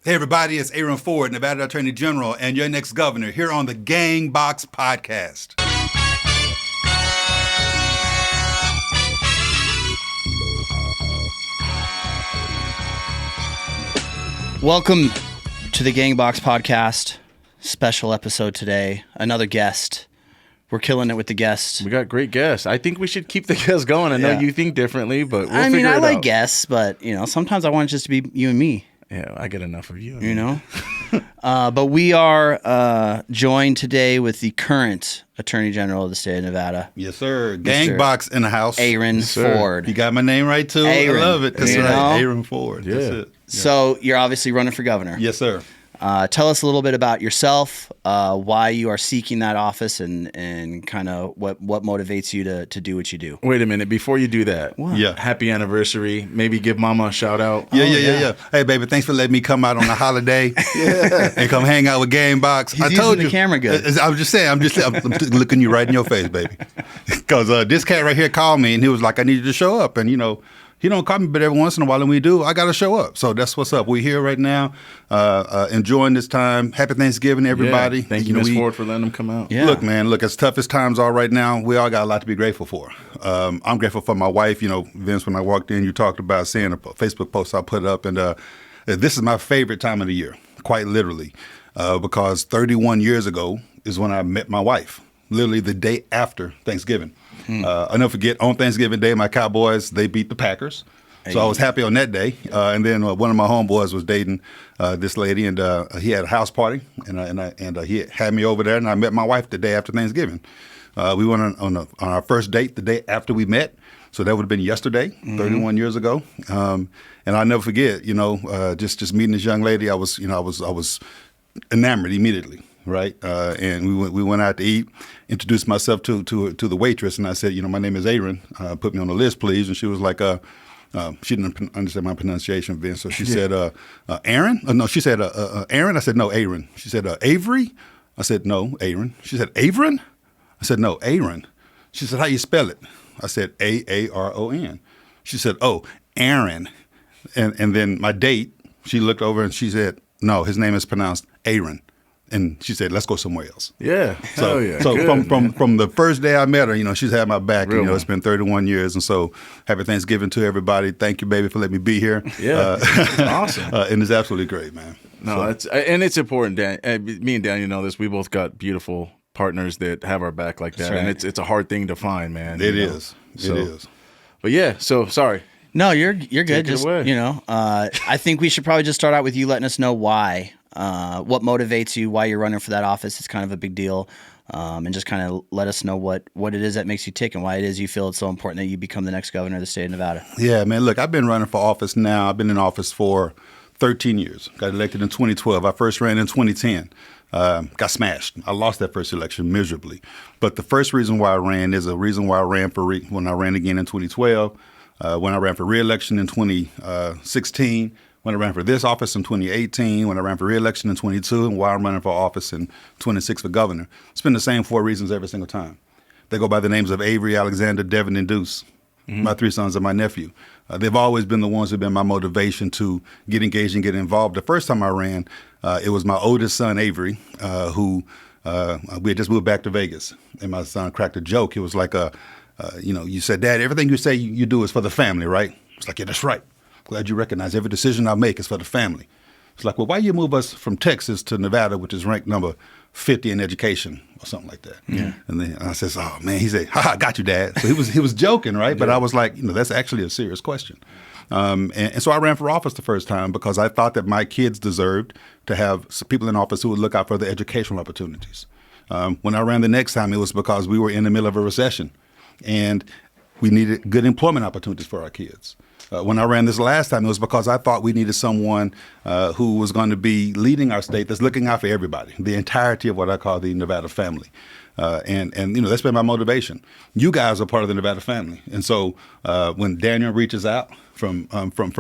Hey everybody, it's Aaron Ford, Nevada Attorney General, and your next governor here on the GangboX Podcast. Welcome to the GangboX Podcast. Special episode today. Another guest. We're killing it with the guests. We got great guests. I think we should keep the guests going. I know you think differently, but we'll figure it out. I like guests, but sometimes I want it just to be you and me. Yeah, I get enough of you. But we are joined today with the current Attorney General of the state of Nevada. Yes, sir. GangboX in the house. Aaron Ford. You got my name right, too? Aaron, I love it. That's right. Aaron Ford. Yeah. That's it. Yeah. So you're obviously running for governor. Yes, sir. Tell us a little bit about yourself, why you are seeking that office, and kind of what motivates you to do what you do. Wait a minute. Before you do that, Yeah. happy anniversary. Maybe give Mama a shout out. Yeah. Hey, baby, thanks for letting me come out on a holiday and come hang out with GangboX. He's using the camera good. I was just saying, I'm looking you right in your face, baby. Because this cat right here called me, and he was like, I need you to show up. And, he don't call me, but every once in a while when we do, I got to show up. So that's what's up. We're here right now, enjoying this time. Happy Thanksgiving, everybody. Yeah. Thank you, Ms. Ford, for letting them come out. Yeah. Look, as tough as times are right now, we all got a lot to be grateful for. I'm grateful for my wife. Vince, when I walked in, you talked about seeing a Facebook post I put up, and this is my favorite time of the year, quite literally, because 31 years ago is when I met my wife, literally the day after Thanksgiving. I'll never forget, on Thanksgiving Day, my Cowboys, they beat the Packers. So I was happy on that day. And then one of my homeboys was dating this lady, and he had a house party, and he had me over there, and I met my wife the day after Thanksgiving. We went on our first date the day after we met, so that would have been yesterday, 31 years ago. And I'll never forget, just meeting this young lady, I was enamored immediately. Right, and we went out to eat. Introduced myself to the waitress, and I said, my name is Aaron. Put me on the list, please. And she was like, she didn't understand my pronunciation, Vince. So she said, Aaron? No, she said, Aaron. I said, no, Aaron. She said, Avery. I said, no, Aaron. She said, Averin. I said, no, Aaron. She said, how you spell it? I said, Aaron. She said, oh, Aaron. And then my date, she looked over and she said, no, his name is pronounced Aaron. And she said, let's go somewhere else. Yeah. So, hell yeah. So Good, from the first day I met her, she's had my back. Real It's been 31 years. And so happy Thanksgiving to everybody. Thank you, baby, for letting me be here. Yeah. It's awesome. And it's absolutely great, man. No, it's important, Dan. Me and Daniel know this. We both got beautiful partners that have our back like that. Right. And it's a hard thing to find, man. It is. It is. But yeah, so sorry. No, you're good. Take it Just away. I think we should probably just start out with you letting us know why, what motivates you, why you're running for that office. It's kind of a big deal, and just kind of let us know what it is that makes you tick and why it is you feel it's so important that you become the next governor of the state of Nevada. Yeah, man. Look, I've been running for office now. I've been in office for 13 years. Got elected in 2012. I first ran in 2010. Got smashed. I lost that first election miserably. But the first reason why I ran is a reason why I ran when I ran again in 2012. When I ran for re-election in 2016, when I ran for this office in 2018, when I ran for re-election in 22, and why I'm running for office in 26 for governor. It's been the same 4 reasons every single time. They go by the names of Avery, Alexander, Devin, and Deuce, my 3 sons and my nephew. They've always been the ones who've been my motivation to get engaged and get involved. The first time I ran, it was my oldest son, Avery, who we had just moved back to Vegas, and my son cracked a joke. He was like, you said, Dad, everything you say you do is for the family, right? It's like, yeah, that's right. Glad you recognize every decision I make is for the family. It's like, well, why you move us from Texas to Nevada, which is ranked number 50 in education or something like that? Yeah. And then I says, oh, man, he said, ha, got you, Dad. So he was joking, right? But I was like, that's actually a serious question. And so I ran for office the first time because I thought that my kids deserved to have people in office who would look out for their educational opportunities. When I ran the next time, it was because we were in the middle of a recession. And we needed good employment opportunities for our kids. When I ran this last time, it was because I thought we needed someone who was going to be leading our state that's looking out for everybody, the entirety of what I call the Nevada family. And that's been my motivation. You guys are part of the Nevada family. And so when Daniel reaches out from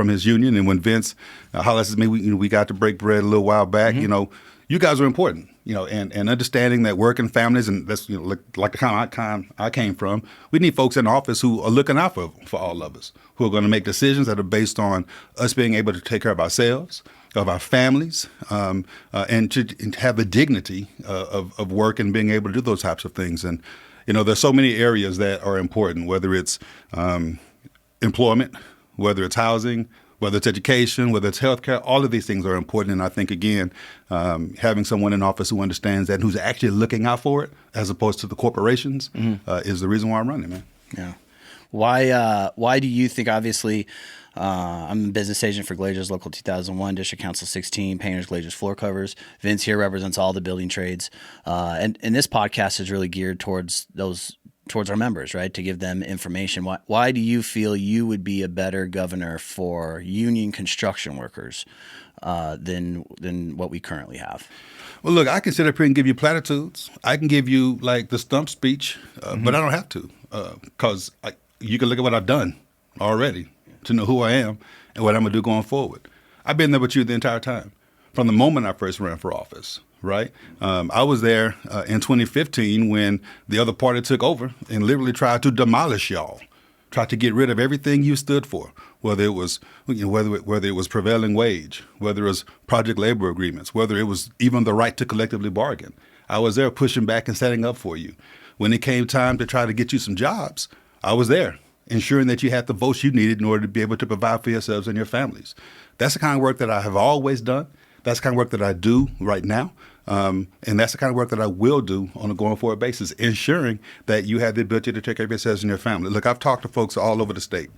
his union, and when Vince hollers at me, we got to break bread a little while back, you guys are important. And understanding that working families, and that's like the kind I came from, we need folks in office who are looking out for all of us, who are going to make decisions that are based on us being able to take care of ourselves, of our families, and to have the dignity of work and being able to do those types of things. And, there's so many areas that are important, whether it's employment, whether it's housing, whether it's education, whether it's healthcare. All of these things are important. And I think, again, having someone in office who understands that and who's actually looking out for it as opposed to the corporations is the reason why I'm running, man. Yeah. Why do you think, obviously, I'm a business agent for Glazers Local 2001, District Council 16, painters, glazers, floor covers. Vince here represents all the building trades. And this podcast is really geared towards our members, right? To give them information. Why do you feel you would be a better governor for union construction workers than what we currently have? Well, look, I can sit up here and give you platitudes. I can give you like the stump speech, but I don't have to, because you can look at what I've done already to know who I am and what I'm going to do going forward. I've been there with you the entire time, from the moment I first ran for office, right? I was there in 2015 when the other party took over and literally tried to demolish y'all, tried to get rid of everything you stood for, whether it was whether it was prevailing wage, whether it was project labor agreements, whether it was even the right to collectively bargain. I was there pushing back and setting up for you. When it came time to try to get you some jobs, I was there, ensuring that you had the votes you needed in order to be able to provide for yourselves and your families. That's the kind of work that I have always done. That's the kind of work that I do right now. And that's the kind of work that I will do on a going forward basis, ensuring that you have the ability to take care of yourselves and your family. Look, I've talked to folks all over the state.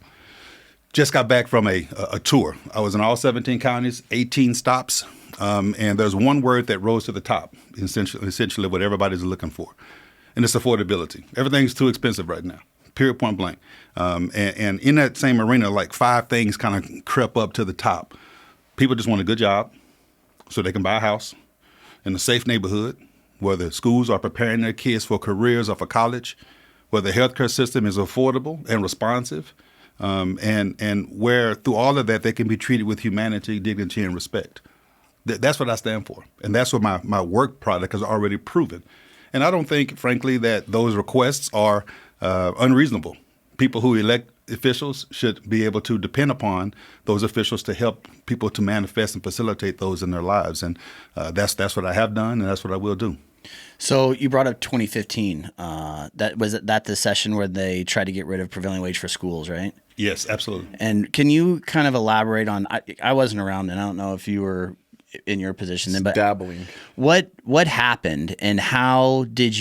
Just got back from a tour. I was in all 17 counties, 18 stops, and there's one word that rose to the top, essentially what everybody's looking for, and it's affordability. Everything's too expensive right now. Period, point blank. And in that same arena, like 5 things kind of crept up to the top. People just want a good job so they can buy a house in a safe neighborhood, where the schools are preparing their kids for careers or for college, where the healthcare system is affordable and responsive, and where through all of that they can be treated with humanity, dignity, and respect. That's what I stand for. And that's what my work product has already proven. And I don't think, frankly, that those requests are unreasonable. People who elect officials should be able to depend upon those officials to help people to manifest and facilitate those in their lives. And that's what I have done, and that's what I will do. So you brought up 2015. That was that the session where they tried to get rid of prevailing wage for schools, right? Yes, absolutely. And can you kind of elaborate on? I wasn't around, and I don't know if you were in your position then, but dabbling. What happened, and how did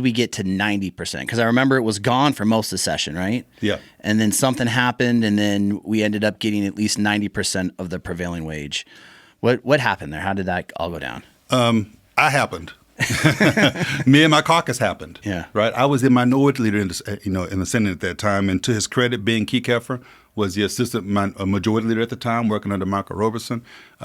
we get to 90%? Because I remember it was gone for most of the session, right? Yeah. And then something happened, and then we ended up getting at least 90% of the prevailing wage. What happened there? How did that all go down? I happened. Me and my caucus happened. Yeah. Right. I was the minority leader in the Senate at that time, and to his credit, Ben Keffer was the assistant majority leader at the time, working under Michael Roberson.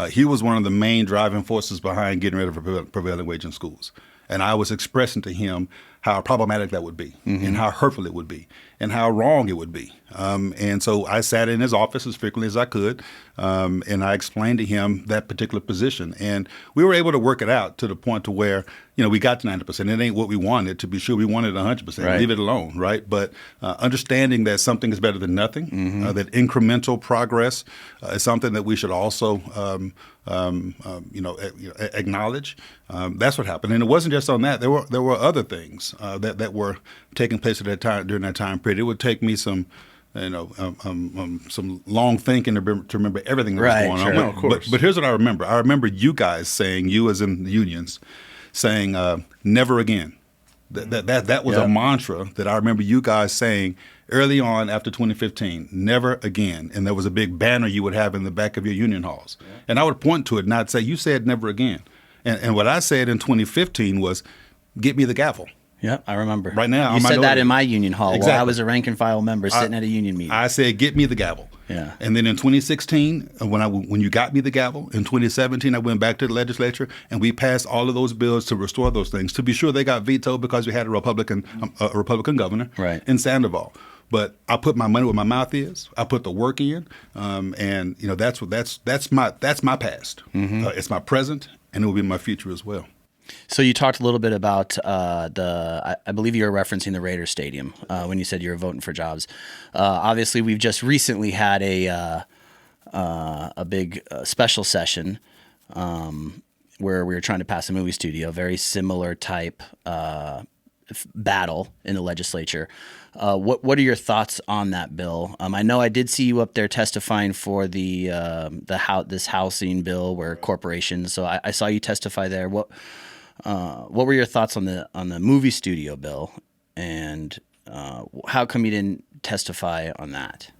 He was one of the main driving forces behind getting rid of prevailing wage in schools. And I was expressing to him how problematic that would be, and how hurtful it would be, and how wrong it would be. And so I sat in his office as frequently as I could, and I explained to him that particular position. And we were able to work it out to the point to where, we got to 90%. It ain't what we wanted. To be sure, we wanted 100%. Right. Leave it alone, right? But understanding that something is better than nothing, that incremental progress is something that we should also acknowledge. That's what happened, and it wasn't just on that. There were other things that were taking place at that time during that time period. It would take me some long thinking to remember everything that was going on. No, of course. But here's what I remember. I remember you guys saying, you as in the unions, saying never again. That was a mantra that I remember you guys saying early on after 2015, never again. And there was a big banner you would have in the back of your union halls. Yeah. And I would point to it and I'd say, you said never again. And what I said in 2015 was, get me the gavel. Yeah, I remember. Right now, you said that in my union hall. Exactly. While I was a rank and file member sitting at a union meeting. I said, get me the gavel. Yeah. And then in 2016, when you got me the gavel, in 2017, I went back to the legislature and we passed all of those bills to restore those things. To be sure, they got vetoed because we had a Republican governor in Sandoval. But I put my money where my mouth is. I put the work in, and that's my past. It's my present, and it will be my future as well. So you talked a little bit about I believe you were referencing the Raiders Stadium when you said you were voting for jobs. Obviously, we've just recently had a big special session where we were trying to pass a movie studio, very similar type battle in the legislature. What are your thoughts on that bill? I know I did see you up there testifying for this housing bill where corporations. So I saw you testify there. What were your thoughts on the movie studio bill, and how come you didn't testify on that?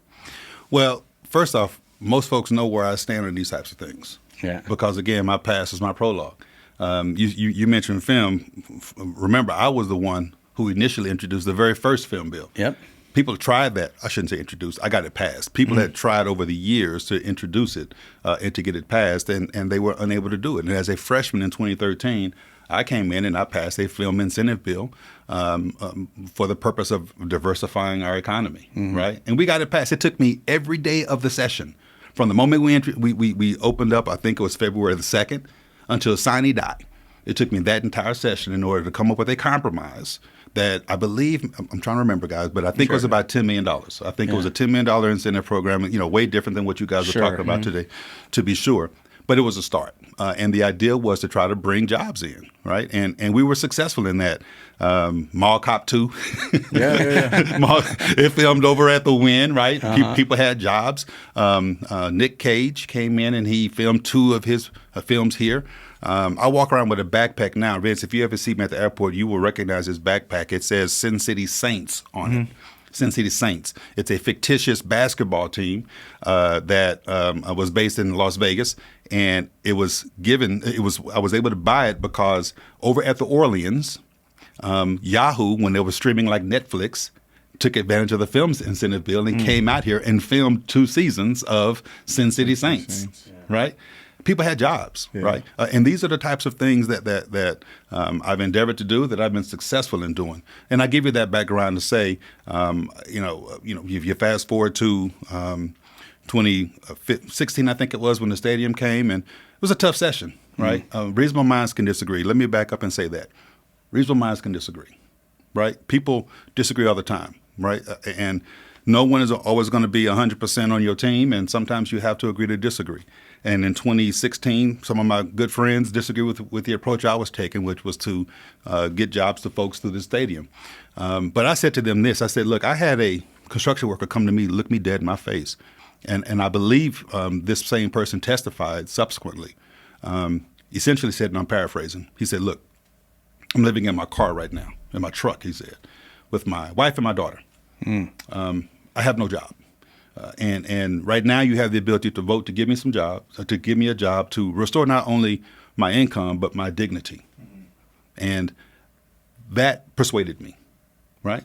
Well, first off, most folks know where I stand on these types of things. Yeah. Because again, my past is my prologue. You mentioned film. Remember, I was the one who initially introduced the very first film bill. Yep. People tried that. I shouldn't say introduced. I got it passed. People had tried over the years to introduce it and to get it passed, and they were unable to do it. And as a freshman in 2013, I came in and I passed a film incentive bill for the purpose of diversifying our economy, right? And we got it passed. It took me every day of the session, from the moment we opened up, I think it was February the 2nd, until sine die. It took me that entire session in order to come up with a compromise that I believe, I'm trying to remember, guys, but I think it was about $10 million. I think it was a $10 million incentive program, way different than what you guys are talking about today, to be sure. But it was a start. And the idea was to try to bring jobs in, right? And we were successful in that. Mall Cop 2. It filmed over at the Wynn, right? People had jobs. Nick Cage came in and he filmed 2 of his films here. I walk around with a backpack now. Vince, if you ever see me at the airport, you will recognize this backpack. It says Sin City Saints on it. Sin City Saints. It's a fictitious basketball team that was based in Las Vegas, and I was able to buy it because over at the Orleans, Yahoo, when they were streaming like Netflix, took advantage of the films incentive bill and came out here and filmed 2 seasons of Sin City Saints. Right? People had jobs, right? And these are the types of things that I've endeavored to do, that I've been successful in doing. And I give you that background to say, if you fast forward to 2016, I think it was, when the stadium came, and it was a tough session, right? Reasonable minds can disagree. Let me back up and say that. Reasonable minds can disagree, right? People disagree all the time, right? And no one is always going to be 100% on your team, and sometimes you have to agree to disagree. And in 2016, some of my good friends disagree with the approach I was taking, which was to get jobs to folks through the stadium. But I said to them this. I said, look, I had a construction worker come to me, look me dead in my face. And I believe this same person testified subsequently. Essentially said, and I'm paraphrasing, he said, look, I'm living in my car right now, in my truck, he said, with my wife and my daughter. I have no job. And right now you have the ability to vote to give me some jobs, to give me a job to restore not only my income, but my dignity. And that persuaded me, right?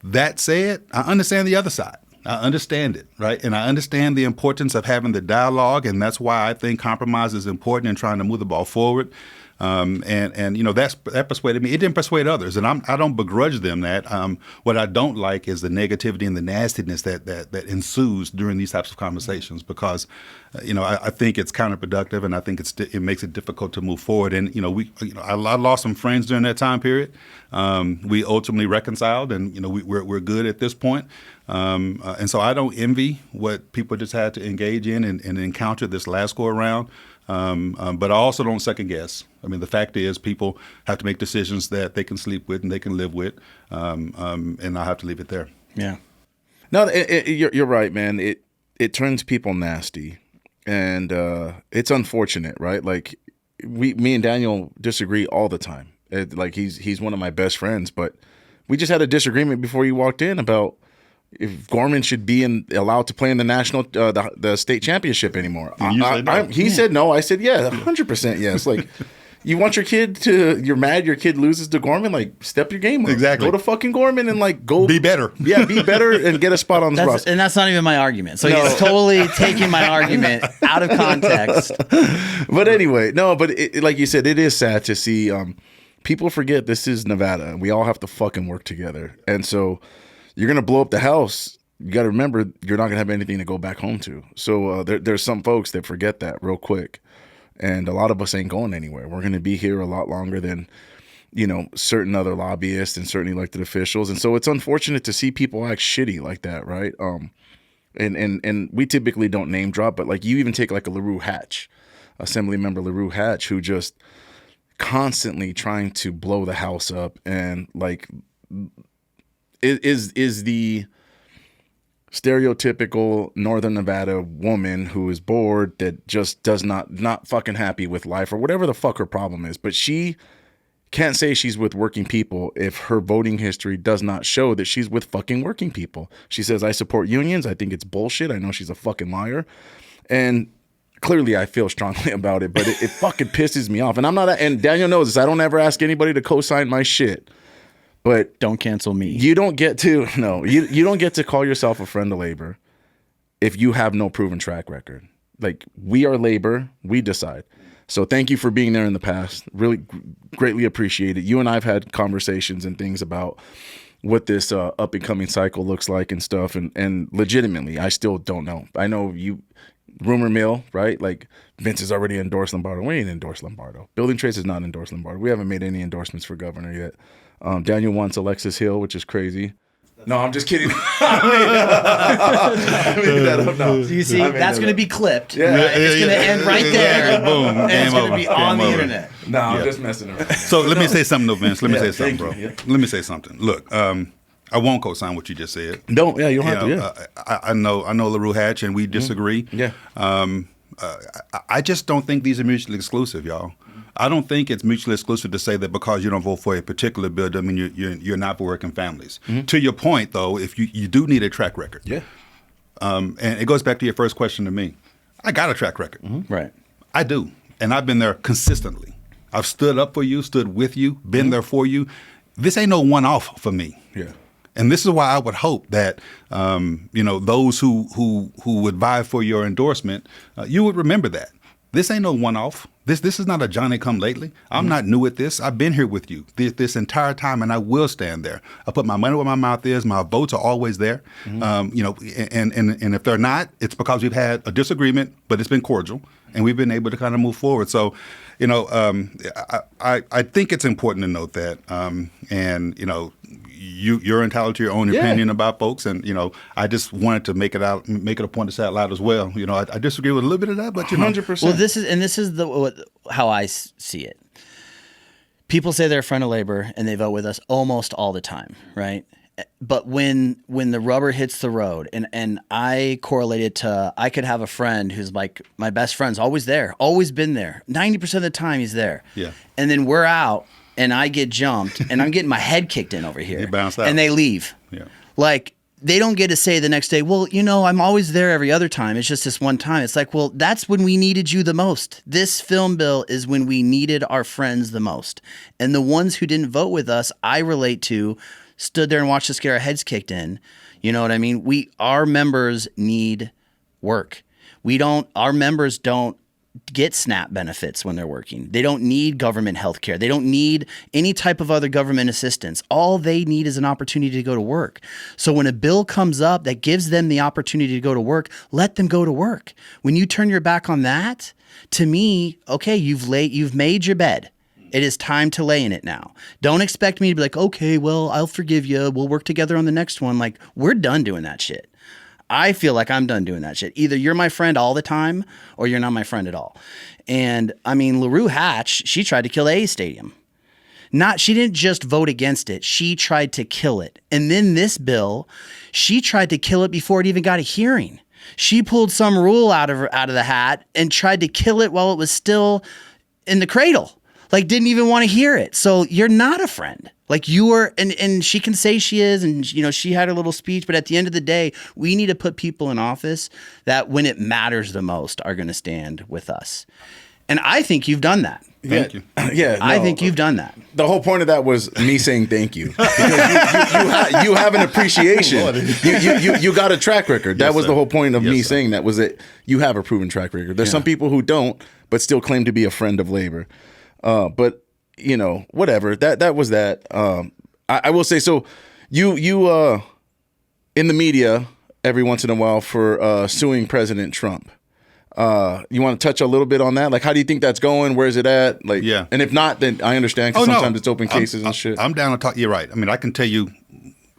That said, I understand the other side. I understand it, right? And I understand the importance of having the dialogue, and that's why I think compromise is important in trying to move the ball forward. That persuaded me. It didn't persuade others, and I don't begrudge them that. What I don't like is the negativity and the nastiness that ensues during these types of conversations, because I think it's counterproductive, and I think it makes it difficult to move forward. And I lost some friends during that time period. We ultimately reconciled, and we're good at this point. And so I don't envy what people just had to engage in and encounter this last go around. But I also don't second guess. I mean, the fact is, people have to make decisions that they can sleep with and they can live with, and I have to leave it there. Yeah. No, you're right, man. It turns people nasty, and it's unfortunate, right? Like me and Daniel disagree all the time. He's one of my best friends, but we just had a disagreement before you walked in about if Gorman should be allowed to play in the national, the state championship anymore. He said no. I said, yeah, 100% yes. Like, you want you're mad your kid loses to Gorman? Like, step your game up. Exactly. Go to fucking Gorman and go. Be better. Yeah, be better and get a spot on this roster. And that's not even my argument. So he's totally taking my argument out of context. But anyway, but like you said, it is sad to see people forget this is Nevada and we all have to fucking work together. And so you're going to blow up the house. You got to remember, you're not going to have anything to go back home to. So there's some folks that forget that real quick. And a lot of us ain't going anywhere. We're going to be here a lot longer than, certain other lobbyists and certain elected officials. And so it's unfortunate to see people act shitty like that, right? and we typically don't name drop, but like you even take like a LaRue Hatch, Assemblymember LaRue Hatch, who just constantly trying to blow the house up, and like is the stereotypical Northern Nevada woman who is bored, that just does not fucking happy with life or whatever the fuck her problem is. But she can't say she's with working people if her voting history does not show that she's with fucking working people. She says, I support unions. I think it's bullshit. I know she's a fucking liar. And clearly I feel strongly about it, but it fucking pisses me off. And I'm not, and Daniel knows this, I don't ever ask anybody to co-sign my shit. But don't cancel me. You don't get to you don't get to call yourself a friend of labor if you have no proven track record. Like, we are labor, we decide. So thank you for being there in the past. Really greatly appreciate it. You and I've had conversations and things about what this up and coming cycle looks like and stuff. And legitimately, I still don't know. I know you, rumor mill, right? Like, Vince has already endorsed Lombardo. We ain't endorsed Lombardo. Building Trades has not endorsed Lombardo. We haven't made any endorsements for governor yet. Daniel wants Alexis Hill, which is crazy. No, I'm just kidding. I made that up. No. You see, that's going to be clipped. Yeah. It's going to end right there. Boom. And it's going to be Game on the over. internet. No, I'm just messing around. So let me say something, though, Vince. Let me say something, thank bro. you. Yeah. Let me say something. Look, I won't co-sign what you just said. Don't. Yeah, you don't have to. Yeah. I know LaRue Hatch, and we disagree. Yeah. I just don't think these are mutually exclusive, y'all. I don't think it's mutually exclusive to say that because you don't vote for a particular bill, I mean you're not for working families. To your point, though, if you do need a track record, Yeah. and it goes back to your first question to me. I got a track record, Right. I do, and I've been there consistently. I've stood up for you, stood with you, been there for you. This ain't no one-off for me. Yeah. And this is why I would hope that those who would vie for your endorsement, you would remember that. This ain't no one-off. This is not a Johnny-come-lately. I'm not new at this. I've been here with you this entire time, and I will stand there. I put my money where my mouth is. My votes are always there. And if they're not, it's because we've had a disagreement, but it's been cordial, and we've been able to kind of move forward. So, I think it's important to note that, you're entitled to your own opinion about folks, and I just wanted to make it a point to say out loud as well. I disagree with a little bit of that, but 100%. Well, this is how I see it. People say they're a friend of labor and they vote with us almost all the time, right? But when the rubber hits the road, and I correlate it to, I could have a friend who's like my best friend's always there, always been there. 90% of the time he's there. Yeah. And then we're out and I get jumped and I'm getting my head kicked in over here. You bounce out. And they leave. Yeah. Like, they don't get to say the next day, well, I'm always there every other time. It's just this one time. It's like, well, that's when we needed you the most. This film bill is when we needed our friends the most. And the ones who didn't vote with us, I relate to, stood there and watched us get our heads kicked in. You know what I mean? Our members need work. Our members don't get SNAP benefits when they're working. They don't need government health care. They don't need any type of other government assistance. All they need is an opportunity to go to work. So when a bill comes up that gives them the opportunity to go to work, let them go to work. When you turn your back on that, to me, okay, you've made your bed. It is time to lay in it now. Don't expect me to be like, okay, well, I'll forgive you. We'll work together on the next one. Like, we're done doing that shit. I feel like I'm done doing that shit. Either you're my friend all the time or you're not my friend at all. And I mean, LaRue Hatch, she tried to kill A Stadium. She didn't just vote against it. She tried to kill it. And then this bill, she tried to kill it before it even got a hearing. She pulled some rule out of the hat and tried to kill it while it was still in the cradle. Like, didn't even want to hear it. So you're not a friend. Like, you were, and she can say she is, and she had her little speech, but at the end of the day, we need to put people in office that when it matters the most are going to stand with us. And I think you've done that. Thank you. Yeah, I think you've done that. The whole point of that was me saying thank you. Because you have an appreciation. You got a track record. That was the whole point of me saying that, was that you have a proven track record. There's some people who don't, but still claim to be a friend of labor. But whatever. That was that. I will say, so you in the media every once in a while for suing President Trump. You want to touch a little bit on that? Like, how do you think that's going? Where is it at? Like, yeah. And if not, then I understand, because sometimes it's open cases and shit. I'm down to talk. You're right. I mean, I can tell you,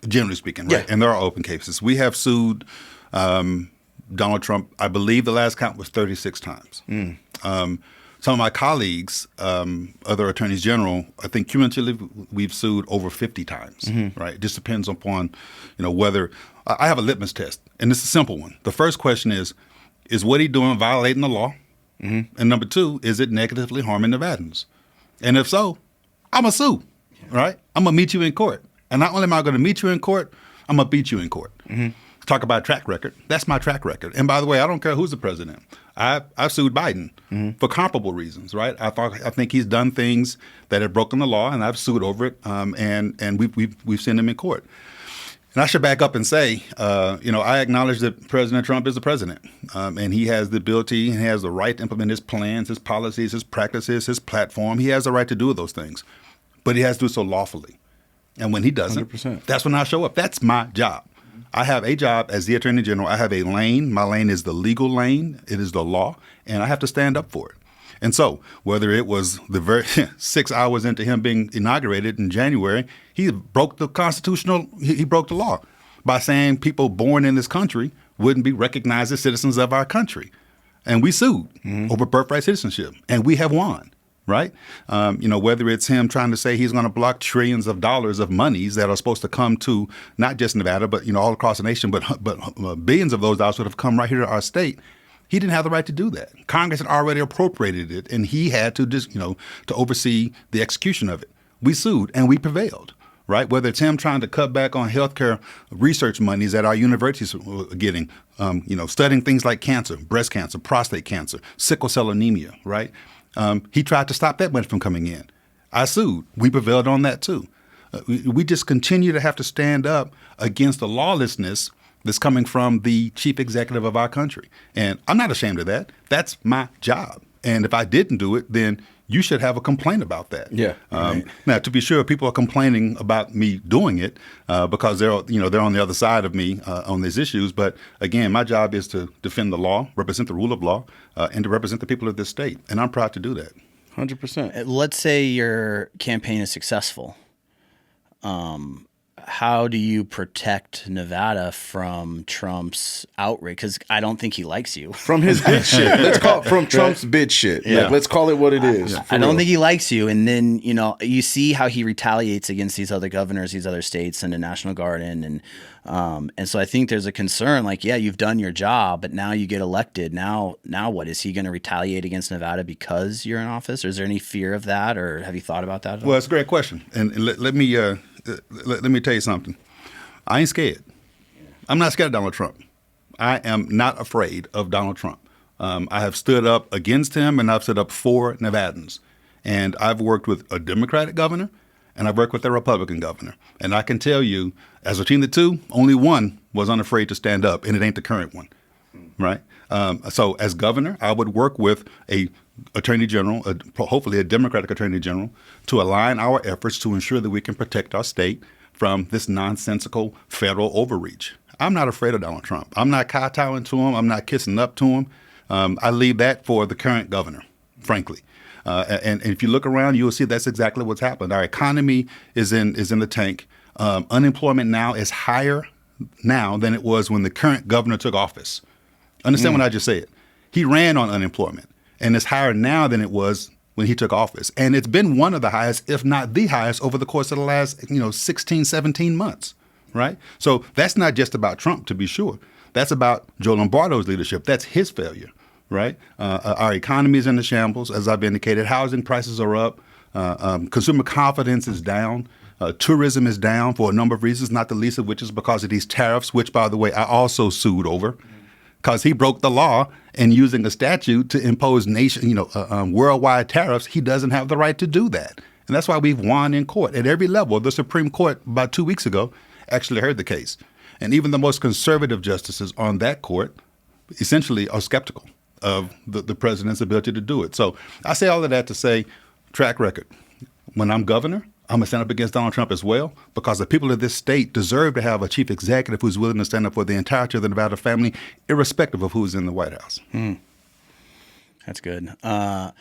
generally speaking, right? Yeah. And there are open cases. We have sued Donald Trump, I believe the last count was 36 times. Some of my colleagues, other attorneys general, I think cumulatively we've sued over 50 times, right? It just depends upon, whether I have a litmus test, and it's a simple one. The first question is what he doing violating the law? And number two, is it negatively harming Nevadans? And if so, I'm going to sue, right? I'm going to meet you in court. And not only am I going to meet you in court, I'm going to beat you in court. Talk about track record. That's my track record. And by the way, I don't care who's the president. I sued Biden for comparable reasons, right? I think he's done things that have broken the law, and I've sued over it, and we've sent him in court. And I should back up and say, I acknowledge that President Trump is the president, and he has the ability and has the right to implement his plans, his policies, his practices, his platform. He has the right to do those things, but he has to do so lawfully. And when he doesn't, 100%. That's when I show up. That's my job. I have a job as the Attorney General. I have a lane. My lane is the legal lane. It is the law, and I have to stand up for it. And so whether it was the very 6 hours into him being inaugurated in January, he broke the he broke the law by saying people born in this country wouldn't be recognized as citizens of our country. And we sued over birthright citizenship, and we have won. Right? Whether it's him trying to say he's going to block trillions of dollars of monies that are supposed to come to not just Nevada, but, all across the nation, but billions of those dollars would have come right here to our state. He didn't have the right to do that. Congress had already appropriated it, and he had to just, to oversee the execution of it. We sued, and we prevailed. Right? Whether it's him trying to cut back on healthcare research monies that our universities are getting, studying things like cancer, breast cancer, prostate cancer, sickle cell anemia, right? He tried to stop that money from coming in. I sued. We prevailed on that too. We just continue to have to stand up against the lawlessness that's coming from the chief executive of our country. And I'm not ashamed of that. That's my job. And if I didn't do it, then you should have a complaint about that. Yeah. Right. Now, to be sure, people are complaining about me doing it because they're on the other side of me on these issues. But again, my job is to defend the law, represent the rule of law, and to represent the people of this state. And I'm proud to do that. 100%. Let's say your campaign is successful. How do you protect Nevada from Trump's outrage? Because I don't think he likes you. From his bitch shit. Let's call it from Trump's bitch shit. Yeah. Let's call it what it is. I don't think he likes you. And then, you see how he retaliates against these other governors, these other states, and the National Guard. And so I think there's a concern like, yeah, you've done your job, but now you get elected. Now what? Is he going to retaliate against Nevada because you're in office? Or is there any fear of that? Or have you thought about that at all? Well, it's a great question. And let me tell you something. I ain't scared. I'm not scared of Donald Trump. I am not afraid of Donald Trump. I have stood up against him, and I've stood up for Nevadans. And I've worked with a Democratic governor, and I've worked with a Republican governor. And I can tell you, as between the two, only one was unafraid to stand up, and it ain't the current one, right? So as governor, I would work with a attorney general, hopefully a Democratic attorney general, to align our efforts to ensure that we can protect our state from this nonsensical federal overreach. I'm not afraid of Donald Trump. I'm not kowtowing to him. I'm not kissing up to him. I leave that for the current governor, frankly. And if you look around, you'll see that's exactly what's happened. Our economy is in the tank. Unemployment now is higher now than it was when the current governor took office. Understand what I just said? He ran on unemployment, and it's higher now than it was when he took office. And it's been one of the highest, if not the highest, over the course of the last 16, 17 months, right? So that's not just about Trump, to be sure. That's about Joe Lombardo's leadership. That's his failure, right? Our economy is in the shambles, as I've indicated. Housing prices are up. Consumer confidence is down. Tourism is down for a number of reasons, not the least of which is because of these tariffs, which, by the way, I also sued over. Because he broke the law and using a statute to impose worldwide tariffs, he doesn't have the right to do that. And that's why we've won in court. At every level, the Supreme Court about 2 weeks ago actually heard the case. And even the most conservative justices on that court essentially are skeptical of the president's ability to do it. So I say all of that to say track record. When I'm governor, I'm going to stand up against Donald Trump as well, because the people of this state deserve to have a chief executive who's willing to stand up for the entirety of the Nevada family, irrespective of who's in the White House. That's good. Go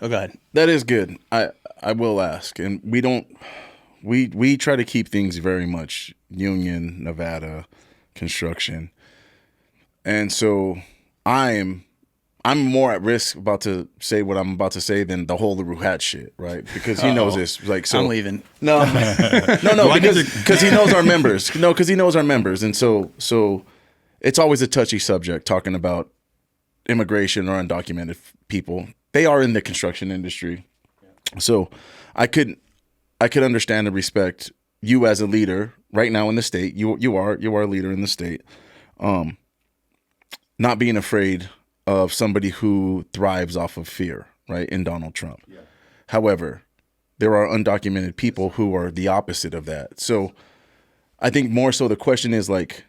ahead. That is good. I will ask, and we try to keep things very much union, Nevada, construction. And so I'm more at risk about to say what I'm about to say than the whole Ruhat shit, right? Because he knows this. Like, so I'm leaving. No, because he knows our members. No, because he knows our members, and so it's always a touchy subject talking about immigration or undocumented people. They are in the construction industry, so I could understand and respect you as a leader right now in the state. You are a leader in the state, not being afraid of somebody who thrives off of fear, right? In Donald Trump. Yeah. However, there are undocumented people who are the opposite of that. So I think more so the question is like,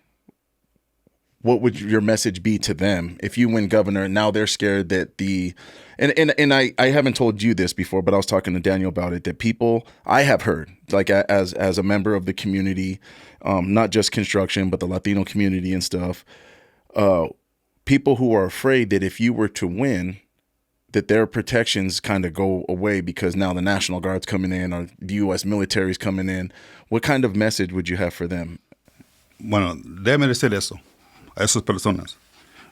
what would your message be to them if you win governor? Now they're scared that and I haven't told you this before, but I was talking to Daniel about it, that people I have heard, like as a member of the community, not just construction, but the Latino community and stuff, people who are afraid that if you were to win, that their protections kind of go away because now the National Guard's coming in or the U.S. military's coming in. What kind of message would you have for them? Bueno, déjeme decir eso a esas personas.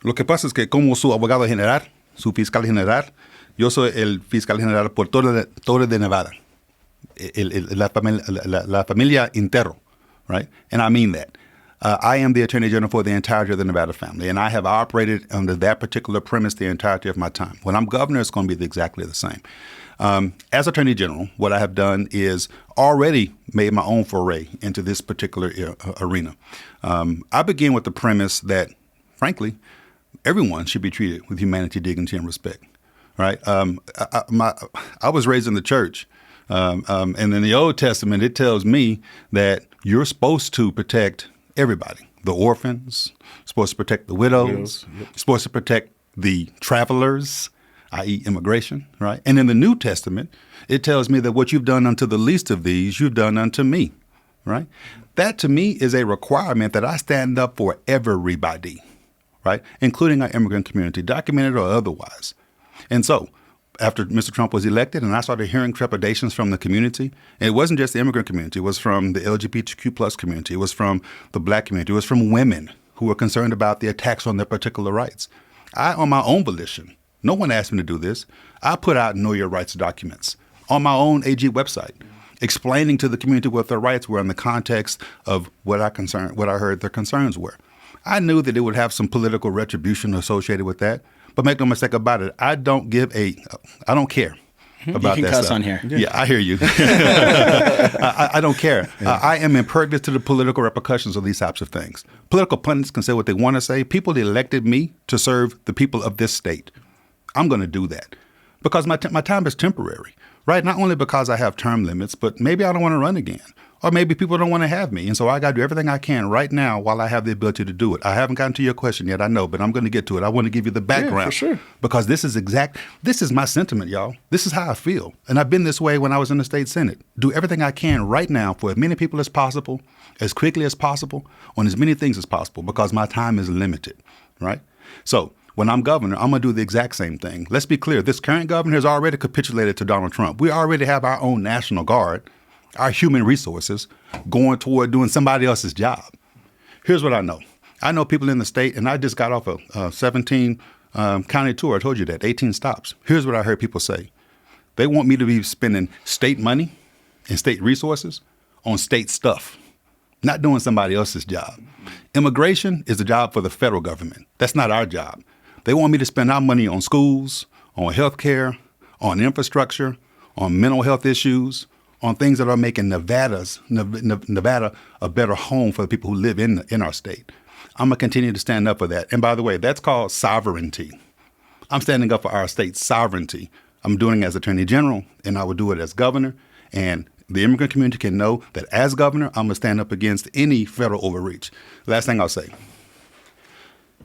Lo que pasa es que como su abogado general, su fiscal general, yo soy el fiscal general por todo de Nevada, la familia Intero, right? And I mean that. I am the Attorney General for the entirety of the Nevada family, and I have operated under that particular premise the entirety of my time. When I'm governor, it's going to be exactly the same. As Attorney General, what I have done is already made my own foray into this particular arena. I begin with the premise that, frankly, everyone should be treated with humanity, dignity, and respect. Right? I was raised in the church, and in the Old Testament, it tells me that you're supposed to protect everybody, the orphans, supposed to protect the widows, supposed to protect the travelers, i.e. immigration, right? And in the New Testament, it tells me that what you've done unto the least of these, you've done unto me, right? That to me is a requirement that I stand up for everybody, right? Including our immigrant community, documented or otherwise. And so, after Mr. Trump was elected and I started hearing trepidations from the community, and it wasn't just the immigrant community, it was from the LGBTQ plus community, it was from the black community, it was from women who were concerned about the attacks on their particular rights. I, on my own volition, no one asked me to do this, I put out Know Your Rights documents on my own AG website, explaining to the community what their rights were in the context of what I heard their concerns were. I knew that it would have some political retribution associated with that. But make no mistake about it, I don't care about that stuff. You can cuss on here. Yeah, I hear you. I don't care. Yeah. I am impervious to the political repercussions of these types of things. Political pundits can say what they want to say. People elected me to serve the people of this state. I'm going to do that because my time is temporary, right? Not only because I have term limits, but maybe I don't want to run again. Or maybe people don't want to have me. And so I got to do everything I can right now while I have the ability to do it. I haven't gotten to your question yet, I know, but I'm going to get to it. I want to give you the background. Yeah, for sure. Because this is my sentiment, y'all. This is how I feel. And I've been this way when I was in the state Senate. Do everything I can right now for as many people as possible, as quickly as possible, on as many things as possible, because my time is limited, right? So when I'm governor, I'm going to do the exact same thing. Let's be clear. This current governor has already capitulated to Donald Trump. We already have our own National Guard, our human resources going toward doing somebody else's job. Here's what I know. I know people in the state, and I just got off a 17 county tour. I told you that, 18 stops. Here's what I heard people say. They want me to be spending state money and state resources on state stuff, not doing somebody else's job. Immigration is a job for the federal government. That's not our job. They want me to spend our money on schools, on health care, on infrastructure, on mental health issues, on things that are making Nevada a better home for the people who live in our state. I'm going to continue to stand up for that. And by the way, that's called sovereignty. I'm standing up for our state's sovereignty. I'm doing it as Attorney General, and I will do it as governor. And the immigrant community can know that as governor, I'm going to stand up against any federal overreach. Last thing I'll say.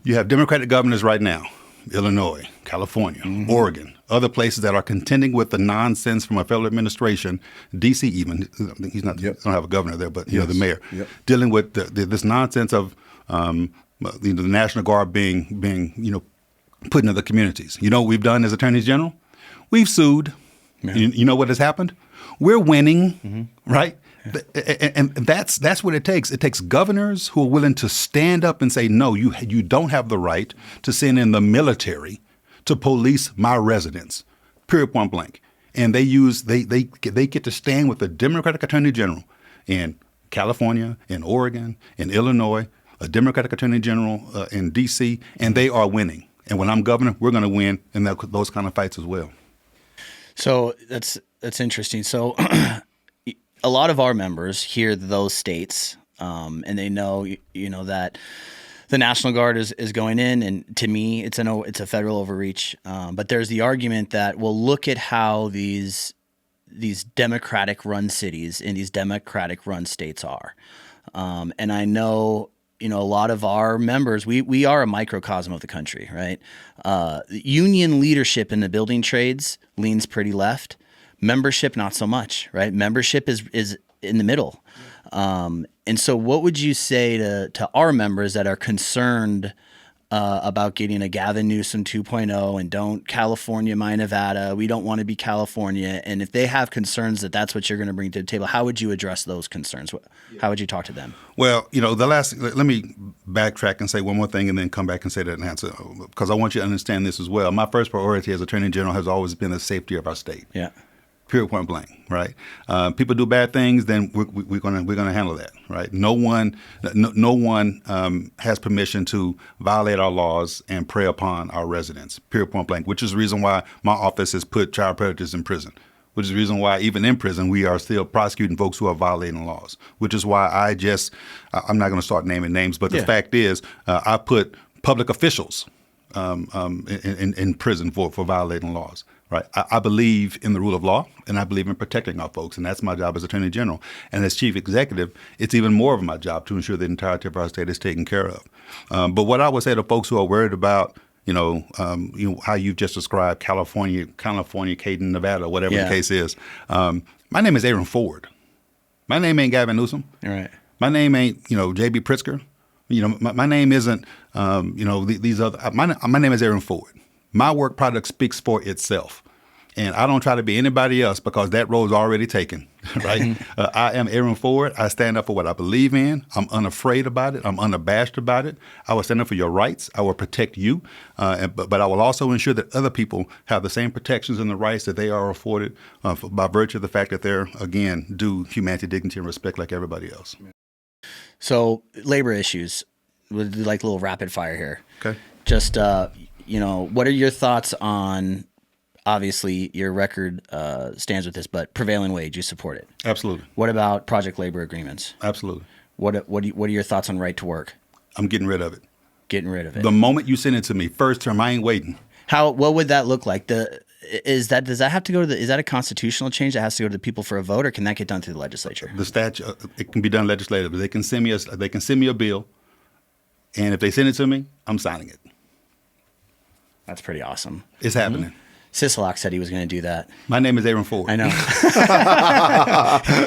You have Democratic governors right now, Illinois, California, Oregon, other places that are contending with the nonsense from a federal administration, D.C. even, he's not, they don't have a governor there, but the mayor, dealing with this nonsense of the National Guard being put into the communities. You know what we've done as attorneys general? We've sued. Yeah. You know what has happened? We're winning, right? And that's what it takes. It takes governors who are willing to stand up and say, no, you don't have the right to send in the military to police my residents, period, point blank. And they get to stand with the Democratic Attorney General in California, in Oregon, in Illinois, a Democratic Attorney General in D.C., and they are winning. And when I'm governor, we're going to win in those kind of fights as well. So that's interesting. So a lot of our members hear those states, and they know that the National Guard is going in, and to me, it's a federal overreach. But there's the argument that, well, look at how these Democratic-run cities and these Democratic-run states are, and I know. A lot of our members, we are a microcosm of the country, right? Union leadership in the building trades leans pretty left. Membership, not so much, right? Membership is in the middle. And so what would you say to our members that are concerned about getting a Gavin Newsom 2.0 and don't California my Nevada, we don't want to be California, and if they have concerns that's what you're going to bring to the table, how would you address those concerns? How would you talk to them? Well, let me backtrack and say one more thing and then come back and say that and answer, because I want you to understand this as well. My first priority as Attorney General has always been the safety of our state. Yeah. Period, point blank, right? People do bad things, then we're gonna handle that, right? No one has permission to violate our laws and prey upon our residents. Period, point blank. Which is the reason why my office has put child predators in prison. Which is the reason why even in prison we are still prosecuting folks who are violating laws. Which is why I'm not going to start naming names, but the fact is I put public officials in prison for violating laws. Right. I believe in the rule of law, and I believe in protecting our folks, and that's my job as Attorney General. And as Chief Executive, it's even more of my job to ensure the entirety of our state is taken care of. But what I would say to folks who are worried about, how you've just described California, Caden, Nevada, whatever the case is, my name is Aaron Ford. My name ain't Gavin Newsom. All right. My name ain't J.B. Pritzker. My name isn't these other. My name is Aaron Ford. My work product speaks for itself. And I don't try to be anybody else because that role's already taken, right? I am Aaron Ford. I stand up for what I believe in. I'm unafraid about it. I'm unabashed about it. I will stand up for your rights. I will protect you. But I will also ensure that other people have the same protections and the rights that they are afforded by virtue of the fact that they're, again, due humanity, dignity, and respect like everybody else. So labor issues, we'll do like a little rapid fire here. Okay. Just, what are your thoughts on, obviously your record stands with this, but prevailing wage, you support it? Absolutely. What about project labor agreements? Absolutely. What are your thoughts on right to work? I'm getting rid of it. Getting rid of it. The moment you send it to me, first term, I ain't waiting. What would that look like? Does that have to go to is that a constitutional change that has to go to the people for a vote, or can that get done through the legislature? The statute, it can be done legislatively. They can send me a bill, and if they send it to me, I'm signing it. That's pretty awesome. It's happening. Sisolak said he was going to do that. My name is Aaron Ford. I know.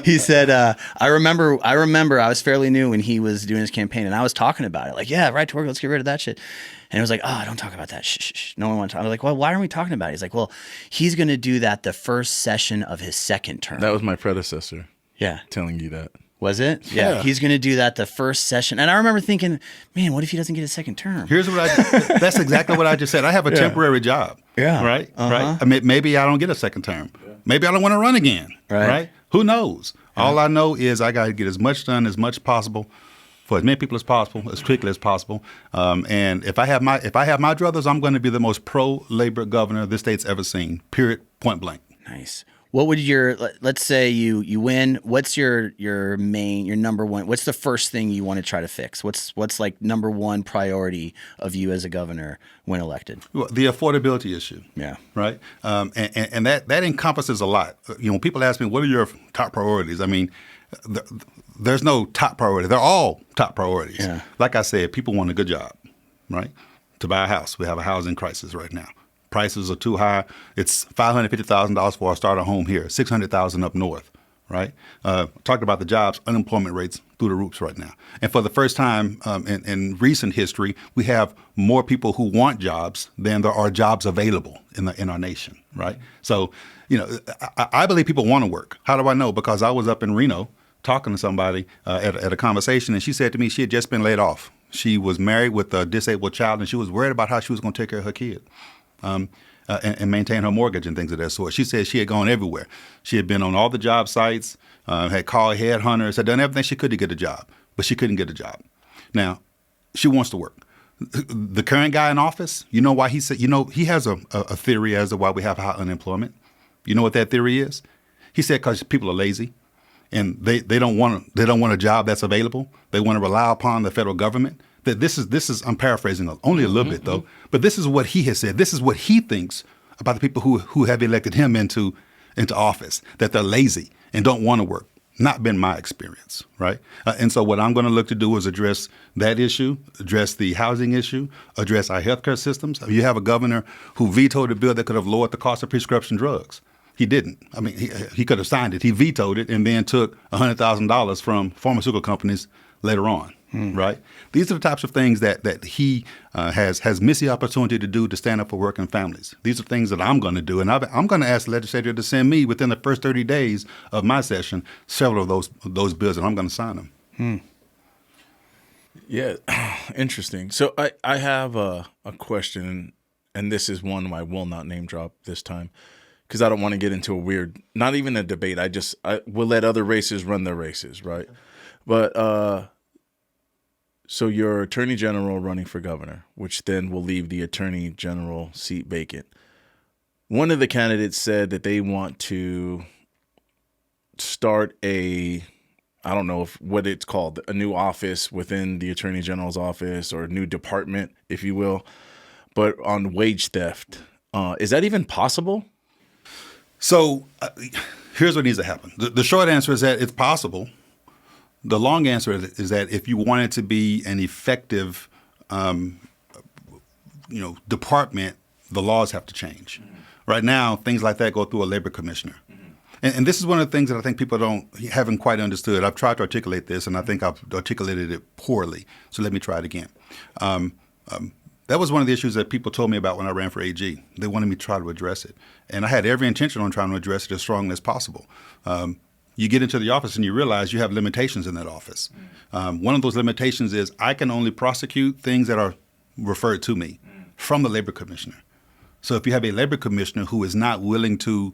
He said, I remember I was fairly new when he was doing his campaign, and I was talking about it. Like, yeah, right to work, let's get rid of that shit. And it was like, don't talk about that. Shh. No one wants to talk. I was like, well, why aren't we talking about it? He's like, well, he's going to do that the first session of his second term. That was my predecessor. Yeah. Telling you that. Was it? Yeah. He's going to do that the first session. And I remember thinking, man, what if he doesn't get a second term? Here's what that's exactly what I just said. I have a temporary job. Yeah. Right? Right? I mean, maybe I don't get a second term. Yeah. Maybe I don't want to run again. Right? Who knows? Yeah. All I know is I got to get as much done as much possible for as many people as possible, as quickly as possible. And if I have my druthers, I'm going to be the most pro-labor governor this state's ever seen. Period. Point blank. Nice. What would let's say you win, what's your number one, what's the first thing you want to try to fix? What's like number one priority of you as a governor when elected? Well, the affordability issue. Yeah. Right. And that encompasses a lot. People ask me, what are your top priorities? I mean, there's no top priority. They're all top priorities. Yeah. Like I said, people want a good job, right? To buy a house. We have a housing crisis right now. Prices are too high. It's $550,000 for a starter home here, $600,000 up north, right? Talked about the jobs, unemployment rates through the roofs right now. And for the first time in recent history, we have more people who want jobs than there are jobs available in our nation, right? So, I believe people want to work. How do I know? Because I was up in Reno talking to somebody at a conversation, and she said to me she had just been laid off. She was married with a disabled child, and she was worried about how she was going to take care of her kid. And maintain her mortgage and things of that sort. She said she had gone everywhere. She had been on all the job sites, had called headhunters, had done everything she could to get a job, but she couldn't get a job. Now, she wants to work. The current guy in office, you know why he said, he has a theory as to why we have high unemployment. You know what that theory is? He said because people are lazy and they don't want a job that's available. They want to rely upon the federal government. That this is I'm paraphrasing only a little bit though, but this is what he has said. This is what he thinks about the people who have elected him into office, that they're lazy and don't want to work. Not been my experience, right? And so what I'm going to look to do is address that issue, address the housing issue, address our healthcare systems. You have a governor who vetoed a bill that could have lowered the cost of prescription drugs. He didn't. I mean, he could have signed it. He vetoed it and then took $100,000 from pharmaceutical companies later on. Right. These are the types of things that he has missed the opportunity to do to stand up for working families. These are things that I'm going to do. And I'm going to ask the legislature to send me within the first 30 days of my session several of those bills, and I'm going to sign them. Yeah. Interesting. So I have a question, and this is one I will not name drop this time because I don't want to get into a weird, not even a debate. I will let other races run their races. Right. But so your attorney general running for governor, which then will leave the attorney general seat vacant. One of the candidates said that they want to start I don't know what it's called, a new office within the attorney general's office or a new department, if you will, but on wage theft. Is that even possible? So here's what needs to happen. The short answer is that it's possible. The long answer is that if you want it to be an effective, department, the laws have to change. Right now, things like that go through a labor commissioner. And this is one of the things that I think people haven't quite understood. I've tried to articulate this, and I think I've articulated it poorly. So let me try it again. That was one of the issues that people told me about when I ran for AG. They wanted me to try to address it. And I had every intention on trying to address it as strongly as possible. You get into the office and you realize you have limitations in that office. One of those limitations is I can only prosecute things that are referred to me from the labor commissioner. So if you have a labor commissioner who is not willing to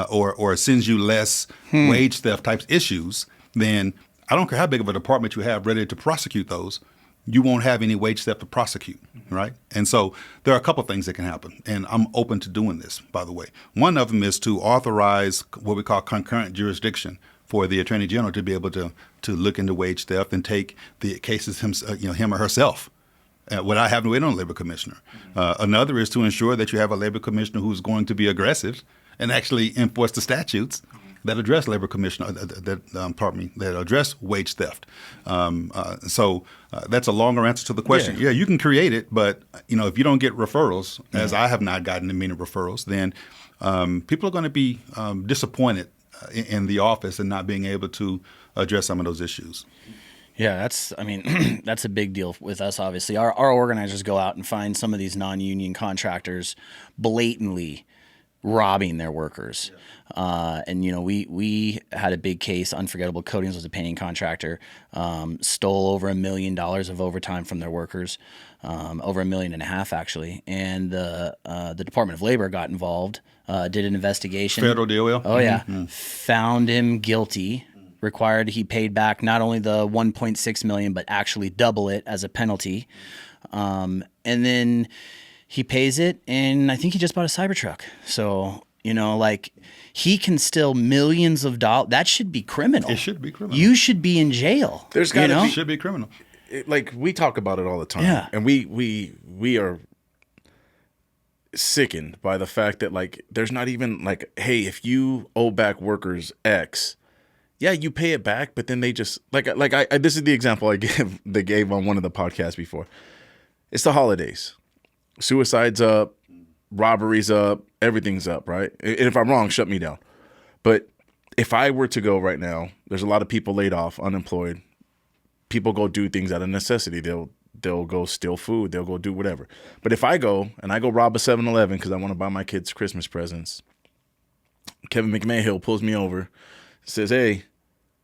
or sends you less wage theft type issues, then I don't care how big of a department you have ready to prosecute those, you won't have any wage theft to prosecute, right? And so there are a couple of things that can happen, and I'm open to doing this, by the way. One of them is to authorize what we call concurrent jurisdiction for the attorney general to be able to look into wage theft and take the cases him or herself without having to wait on a labor commissioner. Another is to ensure that you have a labor commissioner who's going to be aggressive and actually enforce the statutes that address labor commissioner that address wage theft. So that's a longer answer to the question. Yeah, you can create it, but if you don't get referrals, as I have not gotten many referrals, then people are going to be disappointed in the office and not being able to address some of those issues. Yeah, that's a big deal with us, obviously. Our organizers go out and find some of these non-union contractors blatantly robbing their workers. And we had a big case. Unforgettable Coatings was a painting contractor, stole over $1 million of overtime from their workers, over $1.5 million actually. And the Department of Labor got involved, did an investigation. Federal DOL? Oh yeah, found him guilty. Required he paid back not only the $1.6 million but actually double it as a penalty. And then he pays it, and I think he just bought a Cybertruck. So, he can steal millions of dollars. That should be criminal. It should be criminal. You should be in jail. There's got to be. It should be criminal. We talk about it all the time. Yeah. And we are sickened by the fact that, there's not even, hey, if you owe back workers X, yeah, you pay it back, but then they just, this is the example they gave on one of the podcasts before. It's the holidays. Suicide's up, robbery's up, everything's up, right? And if I'm wrong, shut me down. But if I were to go right now, there's a lot of people laid off, unemployed. People go do things out of necessity. They'll go steal food. They'll go do whatever. But if I go rob a 7-Eleven because I want to buy my kids Christmas presents, Kevin McMahill pulls me over, says, hey,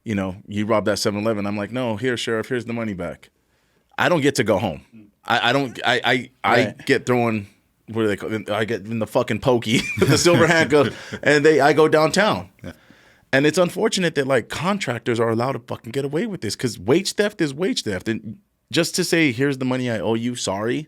you know, you robbed that 7-Eleven. I'm like, no, here, Sheriff, here's the money back. I don't get to go home. I get thrown, what do they call it? I get in the fucking pokey with the silver handcuff, and I go downtown. Yeah. And it's unfortunate that like contractors are allowed to fucking get away with this, because wage theft is wage theft. And just to say, here's the money I owe you, sorry,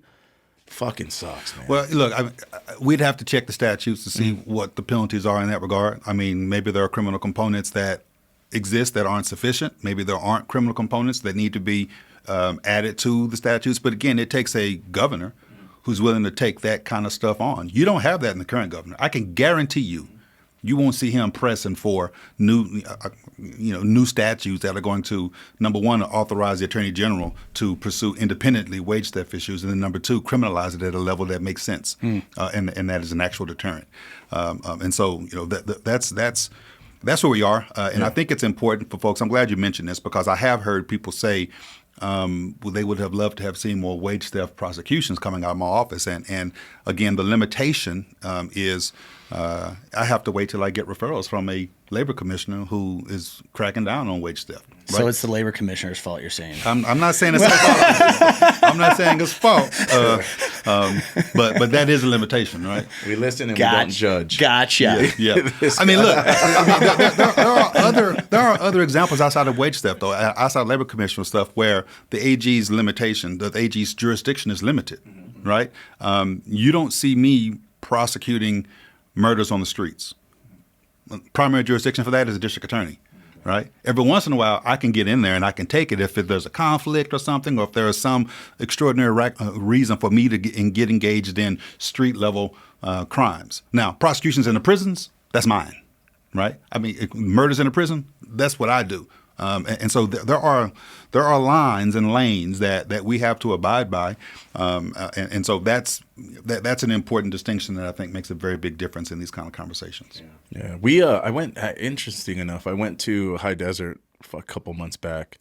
fucking sucks, man. Well, look, we'd have to check the statutes to see what the penalties are in that regard. I mean, maybe there are criminal components that exist that aren't sufficient. Maybe there aren't criminal components that need to be added to the statutes. But again, it takes a governor who's willing to take that kind of stuff on. You don't have that in the current governor. I can guarantee you won't see him pressing for new statutes that are going to, number one, authorize the attorney general to pursue independently wage theft issues, and then number two, criminalize it at a level that makes sense, and that is an actual deterrent. And so, you know, that's where we are. And I think it's important for folks. I'm glad you mentioned this, because I have heard people say, they would have loved to have seen more wage theft prosecutions coming out of my office. And again, the limitation is I have to wait till I get referrals from a labor commissioner who is cracking down on wage theft. Right? So it's the labor commissioner's fault, you're saying? I'm not saying it's fault. I'm not saying it's fault. But that is a limitation, right? We listen and we don't judge. Gotcha. Yeah. I mean, look, there are other examples outside of wage theft, though, outside of labor commissioner stuff, where the AG's limitation, the AG's jurisdiction is limited, right? You don't see me prosecuting murders on the streets. Primary jurisdiction for that is the district attorney, right? Every once in a while, I can get in there and I can take it if there's a conflict or something, or if there is some extraordinary reason for me to get engaged in street-level crimes. Now, prosecutions in the prisons, that's mine, right? I mean, murders in the prison, that's what I do. And so there are lines and lanes that we have to abide by, and so that's an important distinction that I think makes a very big difference in these kind of conversations. Yeah. We I went, interesting enough, I went to High Desert for a couple months back.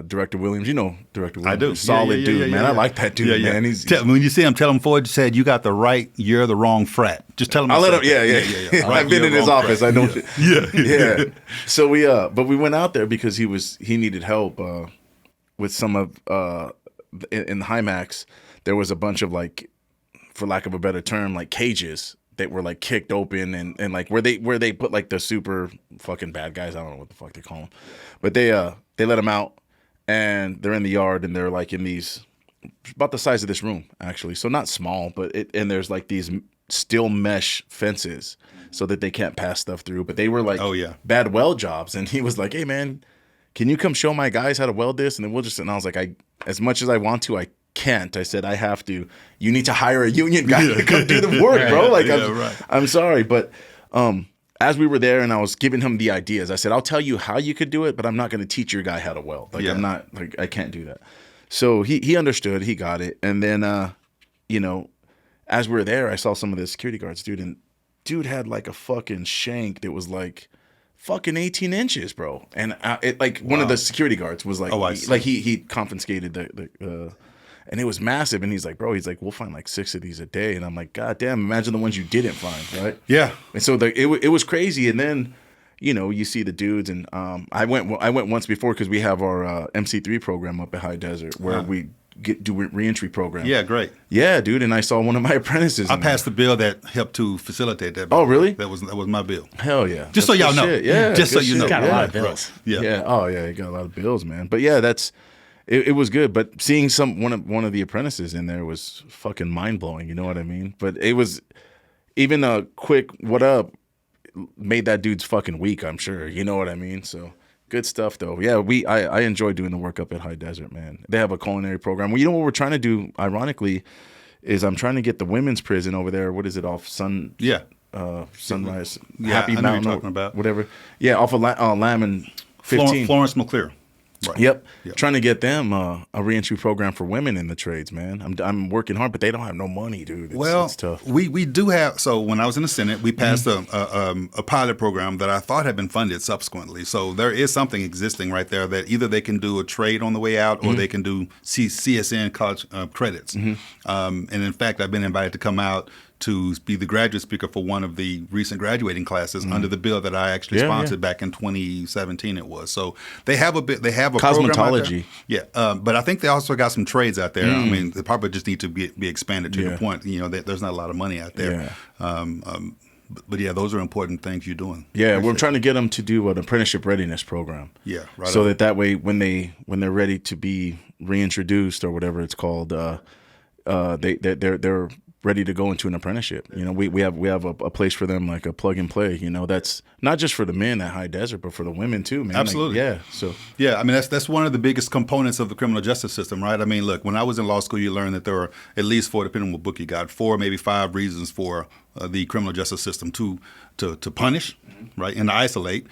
Director Williams, you know Director Williams. I do. Solid dude, man. I like that dude, man. When you see him, tell him Ford said, you got the right, you're the wrong frat. Just tell him. I'll let him. Yeah. I've been in his office. I know. Yeah. So but we went out there because he needed help with some of in the Hymax. There was a bunch of, like, for lack of a better term, like cages that were like kicked open and like where they put like the super fucking bad guys. I don't know what the fuck they call them, but they let them out and they're in the yard and they're like in these about the size of this room actually, so not small, but and there's like these steel mesh fences so that they can't pass stuff through. But they were like bad weld jobs, and he was like, "Hey man, can you come show my guys how to weld this?" And then and I was like, as much as I want to, I can't. I said, I have to. You need to hire a union guy to come do the work, bro. Like, I'm sorry. But as we were there and I was giving him the ideas, I said, I'll tell you how you could do it, but I'm not going to teach your guy how to weld. Like, I'm not, like, I can't do that. So he understood. He got it. And then, you know, as we were there, I saw some of the security guards, dude. And dude had like a fucking shank that was like fucking 18 inches, bro. And one of the security guards was like, he confiscated the and it was massive. And he's like, bro, we'll find like 6 of these a day. And I'm like, God damn, imagine the ones you didn't find, right? Yeah. And so it was crazy. And then, you know, you see the dudes. And I went once before because we have our MC3 program up at High Desert where we do reentry program. Yeah, great. Yeah, dude. And I saw one of my apprentices. I passed the bill that helped to facilitate that. Oh, really? That was my bill. Hell yeah. Just so y'all know. Yeah. Just so you know. Got a lot of bills. Yeah. Yeah. Oh yeah, you got a lot of bills, man. But yeah, it was good. But seeing one of the apprentices in there was fucking mind blowing. You know what I mean? But it was even a quick "what up" made that dude's fucking week. I'm sure. You know what I mean? So. Good stuff, though. Yeah, I enjoy doing the work up at High Desert, man. They have a culinary program. Well, you know what we're trying to do, ironically, is I'm trying to get the women's prison over there. What is it, off Sunrise? Happy I know Mountain, what you're talking about. Whatever. Yeah, off of Lamb and 15. Florence McClure. Right. Yep. Trying to get them a reentry program for women in the trades, man. I'm working hard, but they don't have no money, dude. It's tough. We do have. So when I was in the Senate, we passed a pilot program that I thought had been funded subsequently. So there is something existing right there that either they can do a trade on the way out or they can do CSN college credits. And in fact, I've been invited to come out to be the graduate speaker for one of the recent graduating classes under the bill that I actually sponsored back in 2017. It was so they have a program out there. Yeah, but I think they also got some trades out there. I mean, they probably just need to be expanded to the point. There's not a lot of money out there. But yeah, those are important things you're doing. Yeah, we're trying to get them to do an apprenticeship readiness program. Yeah, right. So that way, when they're ready to be reintroduced or whatever it's called, they're ready to go into an apprenticeship. We have a place for them, like a plug and play. That's not just for the men at High Desert, but for the women too, man. Absolutely. I mean that's one of the biggest components of the criminal justice system, right? I mean, look, when I was in law school, you learned that there were at least 4, depending on what book you got, 4, maybe 5 reasons for the criminal justice system to punish, right, and to isolate,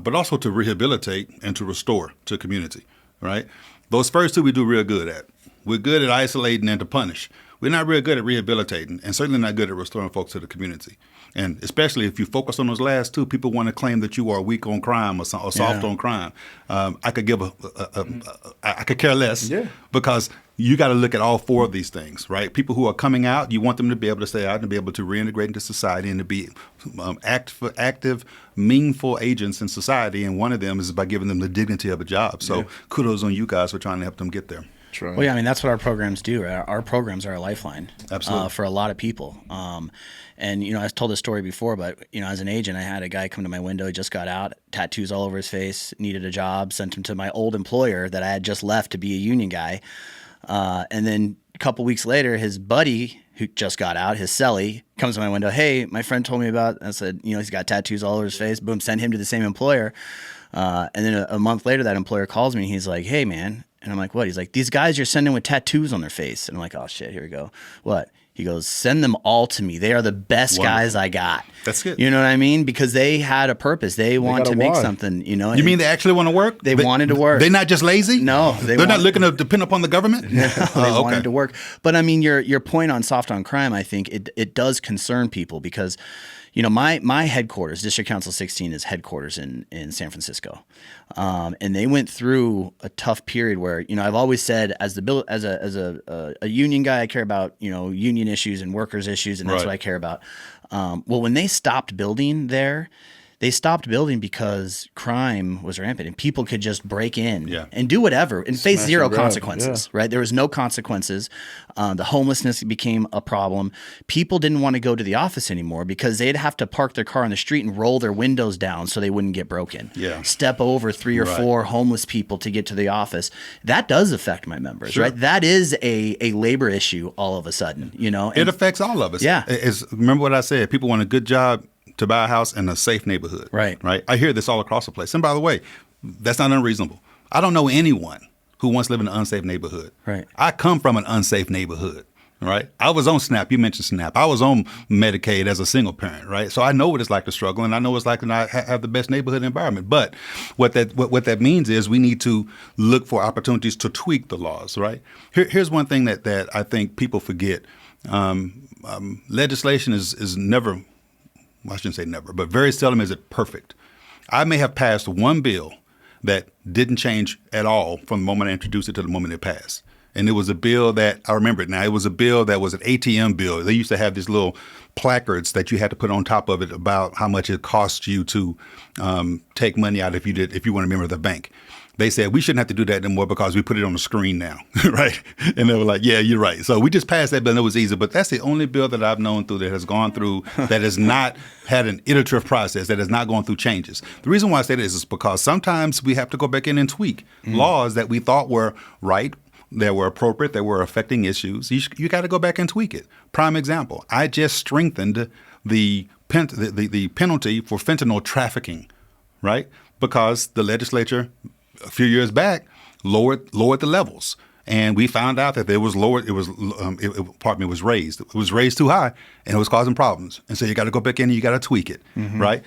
but also to rehabilitate and to restore to community, right? Those first 2 we do real good at. We're good at isolating and to punish. We're not real good at rehabilitating, and certainly not good at restoring folks to the community. And especially if you focus on those last 2, people want to claim that you are weak on crime or soft on crime. I could care less because you got to look at all 4 of these things, right? People who are coming out, you want them to be able to stay out and be able to reintegrate into society and to be active, meaningful agents in society. And one of them is by giving them the dignity of a job. So kudos on you guys for trying to help them get there. Right. Well, yeah, I mean, that's what our programs do. Right? Our programs are a lifeline for a lot of people. And, I've told this story before, but, as an agent, I had a guy come to my window. He just got out, tattoos all over his face, needed a job, sent him to my old employer that I had just left to be a union guy. And then a couple weeks later, his buddy who just got out, his cellie, comes to my window. Hey, my friend told me about, I said, he's got tattoos all over his face. Boom, send him to the same employer. And then a month later, that employer calls me. And he's like, hey, man. And I'm like, what? He's like, these guys you're sending with tattoos on their face. And I'm like, oh, shit, here we go. What? He goes, send them all to me. They are the best guys I got. That's good. You know what I mean? Because they had a purpose. They want to make something, You mean they actually want to work? They wanted to work. They're not just lazy? No. They're not looking to depend upon the government? No, they wanted to work. But I mean, your point on soft on crime, I think it does concern people because my headquarters, District Council 16, is headquarters in San Francisco, and they went through a tough period where I've always said as a union guy, I care about union issues and workers issues, and that's what I care about. Well, when they stopped building there. They stopped building because crime was rampant and people could just break in and do whatever and face zero consequences, right? There was no consequences. The homelessness became a problem. People didn't want to go to the office anymore because they'd have to park their car on the street and roll their windows down so they wouldn't get broken. Step over 3 or 4 homeless people to get to the office. That does affect my members, right? That is a labor issue all of a sudden, It affects all of us. Yeah. Remember what I said, people want a good job to buy a house in a safe neighborhood. Right. I hear this all across the place. And by the way, that's not unreasonable. I don't know anyone who wants to live in an unsafe neighborhood. Right. I come from an unsafe neighborhood. Right. I was on SNAP. You mentioned SNAP. I was on Medicaid as a single parent. Right. So I know what it's like to struggle, and I know what it's like to not have the best neighborhood environment. But what that means is we need to look for opportunities to tweak the laws. Right. Here's one thing that I think people forget. Legislation is never. Well, I shouldn't say never, but very seldom is it perfect. I may have passed one bill that didn't change at all from the moment I introduced it to the moment it passed. And it was a bill that, I remember it now, it was a bill that was an ATM bill. They used to have these little placards that you had to put on top of it about how much it cost you to take money out if you weren't a member of the bank. They said we shouldn't have to do that anymore because we put it on the screen now, right? And they were like, yeah, you're right. So we just passed that bill and it was easy. But that's the only bill that I've known through that has gone through, that has not had an iterative process, that has not gone through changes. The reason why I say this is because sometimes we have to go back in and tweak laws that we thought were right, that were appropriate, that were affecting issues. You got to go back and tweak it. Prime example, I just strengthened the penalty for fentanyl trafficking, right? Because the legislature a few years back lowered the levels, and we found out that it was lowered. It was raised. It was raised too high, and it was causing problems. And so you got to go back in and you got to tweak it, right?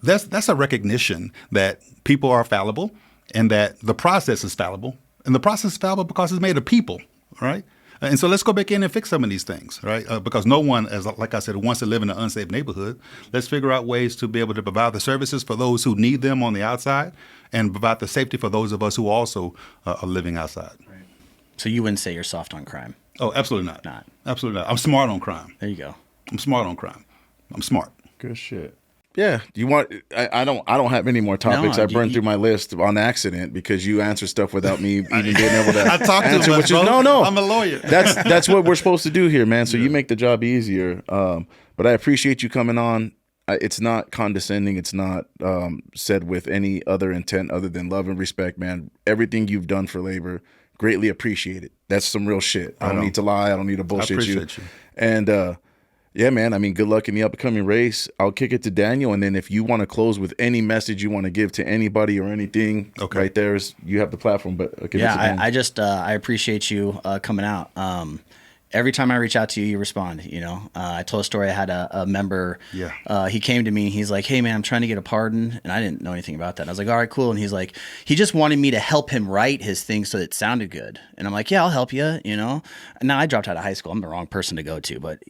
That's a recognition that people are fallible, and that the process is fallible, and the process is fallible because it's made of people, right? And so let's go back in and fix some of these things, right? Because no one, like I said, wants to live in an unsafe neighborhood. Let's figure out ways to be able to provide the services for those who need them on the outside, and provide the safety for those of us who also are living outside. Right. So you wouldn't say you're soft on crime? Oh, absolutely not. Not. Absolutely not. I'm smart on crime. There you go. I'm smart on crime. I'm smart. Good shit. Yeah, you want? I don't have any more topics. No, I burned through my list on accident because you answer stuff without me even being able to. I talk answer, too much, which is, bro. no. I'm a lawyer. That's what we're supposed to do here, man. So you make the job easier. But I appreciate you coming on. It's not condescending. It's not said with any other intent other than love and respect, man. Everything you've done for labor, greatly appreciate it. That's some real shit. I don't need to lie. I don't need to bullshit you. And yeah, man. I mean, good luck in the upcoming race. I'll kick it to Daniel, and then if you want to close with any message you want to give to anybody or anything, right there you have the platform. But I appreciate you coming out. Every time I reach out to you, you respond. You know, I told a story. I had a member. Yeah. He came to me. And he's like, "Hey, man, I'm trying to get a pardon," and I didn't know anything about that. And I was like, "All right, cool." And he's like, he just wanted me to help him write his thing so it sounded good. And I'm like, "Yeah, I'll help you." You know. And now I dropped out of high school. I'm the wrong person to go to, but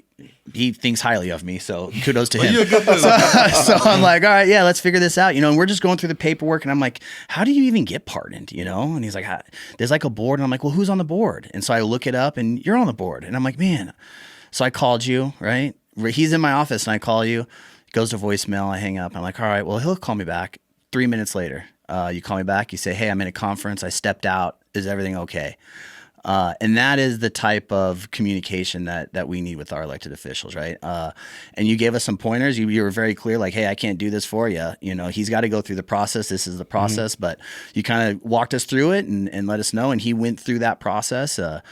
he thinks highly of me, so kudos to him. So I'm like, all right, yeah, let's figure this out, you know. And we're just going through the paperwork, and I'm like, how do you even get pardoned, you know? And he's like, there's like a board, and I'm like, well, who's on the board? And so I look it up, and you're on the board, and I'm like, man. So I called you, right? He's in my office, and I call you. It goes to voicemail. I hang up. I'm like, all right, well, he'll call me back. 3 minutes later, you call me back. You say, hey, I'm in a conference. I stepped out. Is everything okay? And that is the type of communication that we need with our elected officials, right? And you gave us some pointers. You were very clear, like, hey, I can't do this for you. You know, he's got to go through the process. This is the process. But you kind of walked us through it and let us know. And he went through that process. I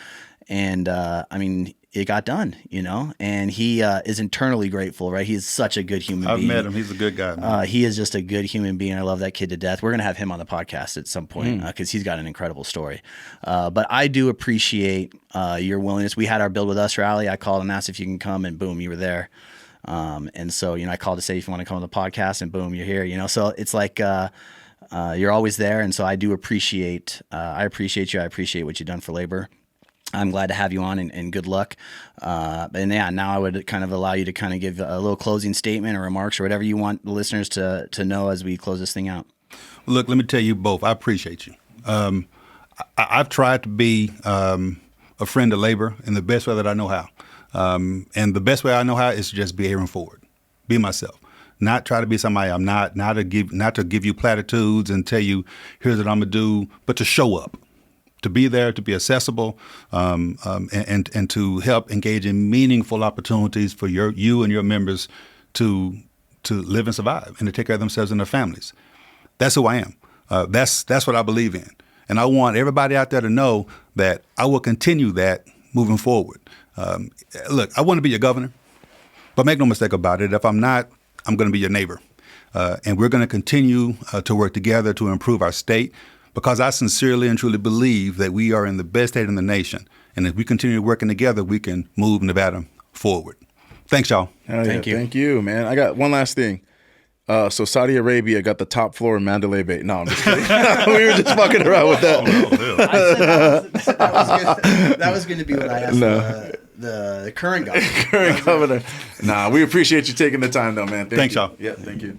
mean, it got done, you know, and he is internally grateful, right? He's such a good human being. I've met him. He's a good guy, man. He is just a good human being. I love that kid to death. We're going to have him on the podcast at some point because he's got an incredible story. But I do appreciate your willingness. We had our Build With Us rally. I called and asked if you can come, and boom, you were there. And so, you know, I called to say if you want to come on the podcast, and boom, you're here, you know. So it's like you're always there. And so I do appreciate I appreciate you. I appreciate what you've done for labor. I'm glad to have you on, and good luck. And yeah, now I would kind of allow you to kind of give a little closing statement or remarks or whatever you want the listeners to know as we close this thing out. Look, let me tell you both, I appreciate you. I've tried to be a friend of labor in the best way that I know how. And the best way I know how is to just be Aaron Ford, be myself. Not try to be somebody I'm not to give you platitudes and tell you, here's what I'm going to do, but to show up. To be there, to be accessible, and to help engage in meaningful opportunities for you and your members to live and survive and to take care of themselves and their families. That's who I am. That's what I believe in, and I want everybody out there to know that I will continue that moving forward. Look, I want to be your governor, but make no mistake about it. If I'm not, I'm going to be your neighbor, and we're going to continue to work together to improve our state. Because I sincerely and truly believe that we are in the best state in the nation. And if we continue working together, we can move Nevada forward. Thanks, y'all. Thank you. Thank you, man. I got one last thing. So Saudi Arabia got the top floor in Mandalay Bay. No, I'm just kidding. We were just fucking around with that. That was going to be what I asked the current governor. Current governor. Nah, we appreciate you taking the time, though, man. Thanks, y'all. Yeah, thank you.